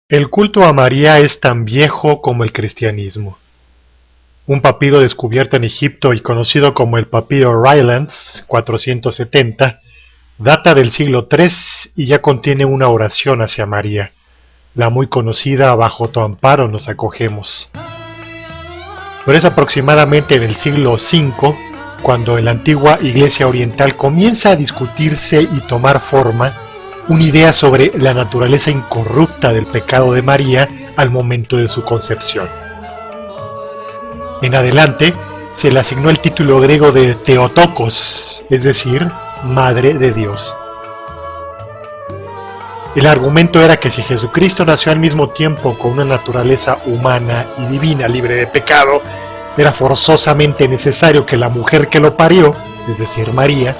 El culto a María es tan viejo como el cristianismo. Un papiro descubierto en Egipto y conocido como el papiro Rylands 470 data del siglo III y ya contiene una oración hacia María, la muy conocida "Bajo tu amparo nos acogemos". Pero es aproximadamente en el siglo V cuando en la antigua Iglesia Oriental comienza a discutirse y tomar forma una idea sobre la naturaleza incorrupta del pecado de María al momento de su concepción. En adelante se le asignó el título griego de Theotokos, es decir, Madre de Dios. El argumento era que si Jesucristo nació al mismo tiempo con una naturaleza humana y divina libre de pecado, era forzosamente necesario que la mujer que lo parió, es decir, María,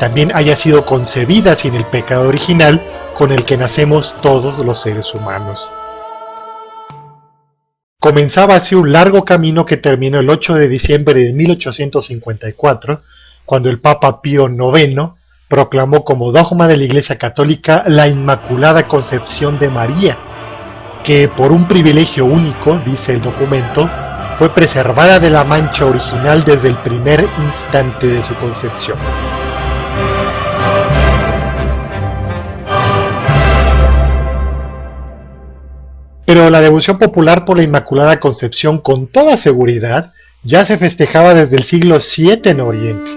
también haya sido concebida sin el pecado original con el que nacemos todos los seres humanos. Comenzaba así un largo camino que terminó el 8 de diciembre de 1854, cuando el Papa Pío IX proclamó como dogma de la Iglesia Católica la Inmaculada Concepción de María, que por un privilegio único, dice el documento, fue preservada de la mancha original desde el primer instante de su concepción. Pero la devoción popular por la Inmaculada Concepción con toda seguridad ya se festejaba desde el siglo VII en Oriente,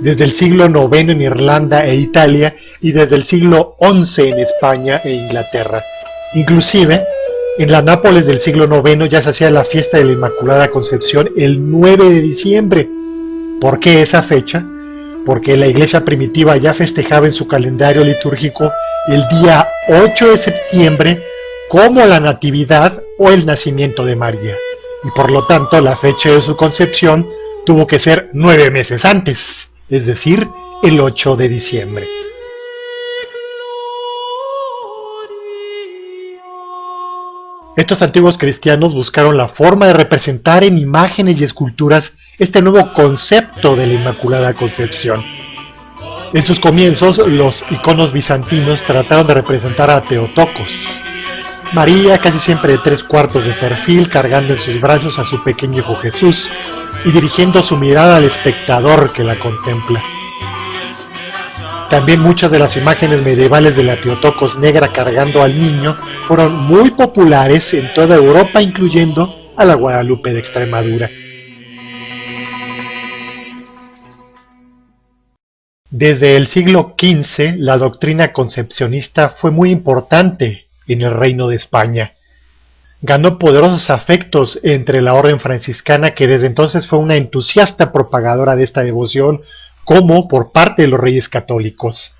desde el siglo IX en Irlanda e Italia y desde el siglo XI en España e Inglaterra. Inclusive, en la Nápoles del siglo IX ya se hacía la fiesta de la Inmaculada Concepción el 9 de diciembre. ¿Por qué esa fecha? Porque la iglesia primitiva ya festejaba en su calendario litúrgico el día 8 de septiembre como la Natividad o el nacimiento de María, y por lo tanto la fecha de su concepción tuvo que ser 9 meses antes, es decir, el 8 de diciembre. Estos antiguos cristianos buscaron la forma de representar en imágenes y esculturas este nuevo concepto de la Inmaculada Concepción. En sus comienzos, los iconos bizantinos trataron de representar a Theotokos, María casi siempre de 3/4 de perfil, cargando en sus brazos a su pequeño hijo Jesús y dirigiendo su mirada al espectador que la contempla. También muchas de las imágenes medievales de la Theotokos negra cargando al niño fueron muy populares en toda Europa, incluyendo a la Guadalupe de Extremadura. Desde el siglo XV, la doctrina concepcionista fue muy importante en el Reino de España. Ganó poderosos afectos entre la orden franciscana, que desde entonces fue una entusiasta propagadora de esta devoción, como por parte de los reyes católicos.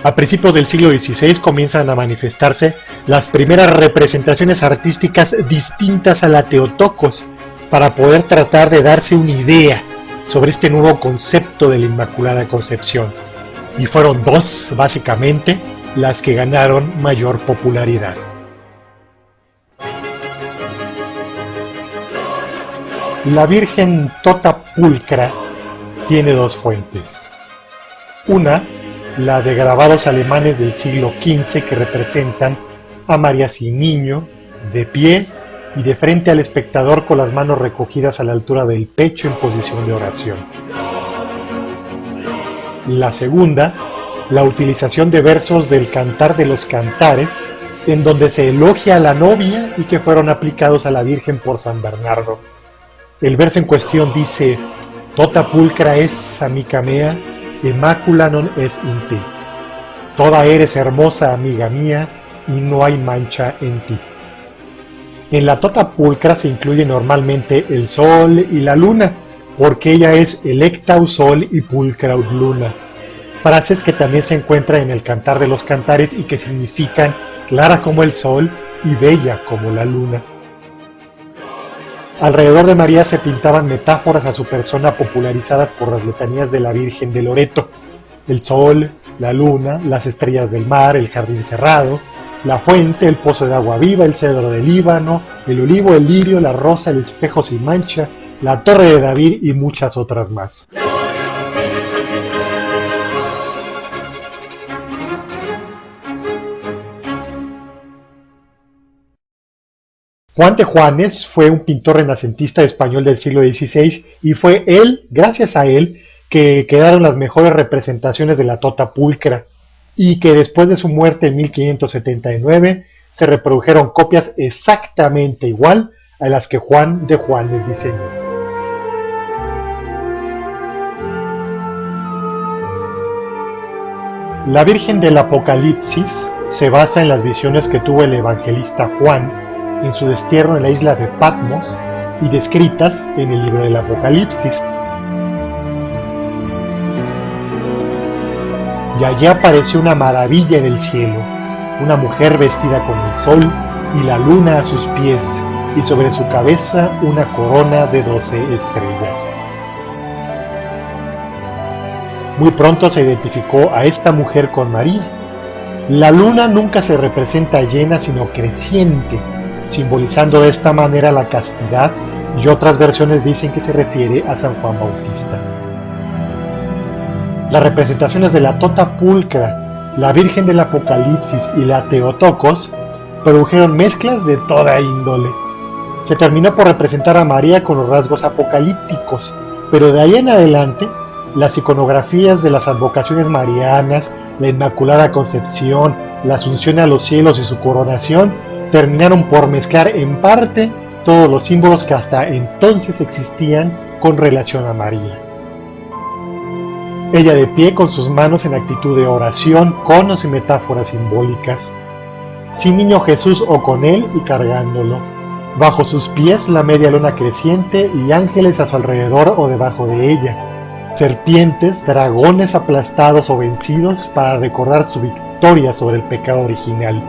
A principios del siglo XVI comienzan a manifestarse las primeras representaciones artísticas distintas a la Theotokos, para poder tratar de darse una idea sobre este nuevo concepto de la Inmaculada Concepción. Y fueron dos, básicamente, las que ganaron mayor popularidad. La Virgen Tota Pulcra tiene dos fuentes. Una, la de grabados alemanes del siglo XV que representan a María sin niño, de pie y de frente al espectador con las manos recogidas a la altura del pecho en posición de oración. La segunda, la utilización de versos del Cantar de los Cantares, en donde se elogia a la novia y que fueron aplicados a la Virgen por San Bernardo. El verso en cuestión dice: "Tota pulcra es amica mea, immacula non es in ti". Toda eres hermosa, amiga mía, y no hay mancha en ti. En la Tota Pulcra se incluye normalmente el sol y la luna, porque ella es electaus sol y pulcraut luna, frases que también se encuentran en el Cantar de los Cantares y que significan clara como el sol y bella como la luna. Alrededor de María se pintaban metáforas a su persona popularizadas por las letanías de la Virgen de Loreto: el sol, la luna, las estrellas del mar, el jardín cerrado, la fuente, el pozo de agua viva, el cedro del Líbano, el olivo, el lirio, la rosa, el espejo sin mancha, la torre de David y muchas otras más. Juan de Juanes fue un pintor renacentista español del siglo XVI y fue él, gracias a él, que quedaron las mejores representaciones de la tota pulcra y que después de su muerte en 1579 se reprodujeron copias exactamente igual a las que Juan de Juanes diseñó. La Virgen del Apocalipsis se basa en las visiones que tuvo el evangelista Juan en su destierro en la isla de Patmos y descritas en el libro del Apocalipsis. Y allí apareció una maravilla en el cielo, una mujer vestida con el sol y la luna a sus pies, y sobre su cabeza una corona de 12 estrellas. Muy pronto se identificó a esta mujer con María. La luna nunca se representa llena sino creciente, simbolizando de esta manera la castidad, y otras versiones dicen que se refiere a San Juan Bautista. Las representaciones de la tota pulcra, la Virgen del Apocalipsis y la Theotokos produjeron mezclas de toda índole. Se terminó por representar a María con los rasgos apocalípticos, pero de ahí en adelante, las iconografías de las advocaciones marianas, la Inmaculada Concepción, la Asunción a los cielos y su coronación, terminaron por mezclar en parte todos los símbolos que hasta entonces existían con relación a María. Ella de pie con sus manos en actitud de oración, conos y metáforas simbólicas, sin niño Jesús o con él y cargándolo, bajo sus pies la media luna creciente y ángeles a su alrededor o debajo de ella, serpientes, dragones aplastados o vencidos para recordar su victoria sobre el pecado original,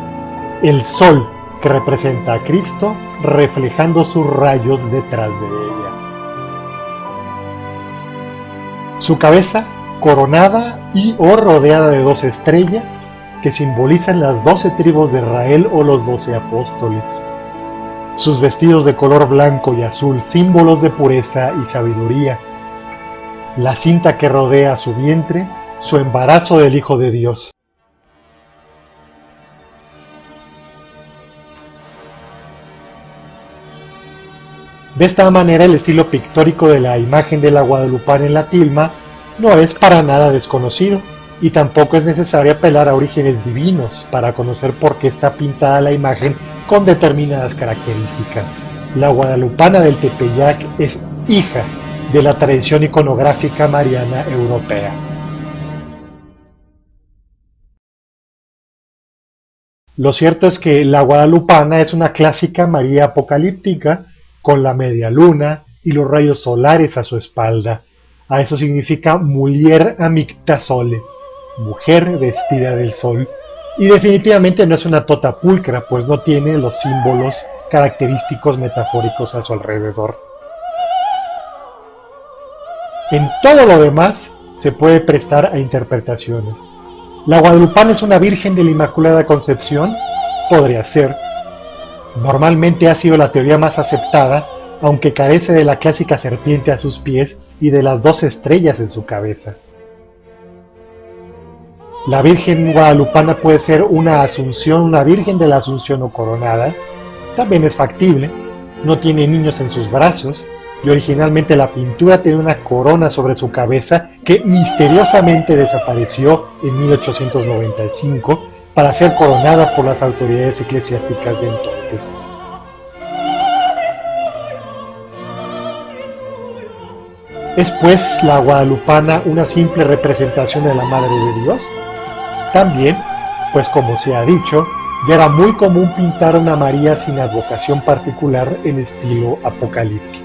el sol que representa a Cristo reflejando sus rayos detrás de ella. Su cabeza coronada y o rodeada de 12 estrellas que simbolizan las 12 tribus de Israel o los 12 apóstoles. Sus vestidos de color blanco y azul, símbolos de pureza y sabiduría. La cinta que rodea su vientre, su embarazo del Hijo de Dios. De esta manera el estilo pictórico de la imagen de la Guadalupana en la tilma no es para nada desconocido, y tampoco es necesario apelar a orígenes divinos para conocer por qué está pintada la imagen con determinadas características. La Guadalupana del Tepeyac es hija de la tradición iconográfica mariana europea. Lo cierto es que la Guadalupana es una clásica María apocalíptica, con la media luna y los rayos solares a su espalda. A eso significa Mulier Amicta Sole, mujer vestida del sol. Y definitivamente no es una tota pulcra, pues no tiene los símbolos característicos metafóricos a su alrededor. En todo lo demás se puede prestar a interpretaciones. ¿La Guadalupana es una virgen de la Inmaculada Concepción? Podría ser. Normalmente ha sido la teoría más aceptada, aunque carece de la clásica serpiente a sus pies y de las 12 estrellas en su cabeza. La Virgen Guadalupana puede ser una Asunción, una Virgen de la Asunción o coronada. También es factible. No tiene niños en sus brazos, y originalmente la pintura tenía una corona sobre su cabeza que misteriosamente desapareció en 1895 para ser coronada por las autoridades eclesiásticas de entonces. ¿Es pues la Guadalupana una simple representación de la Madre de Dios? También, pues como se ha dicho, ya era muy común pintar a una María sin advocación particular en estilo apocalíptico.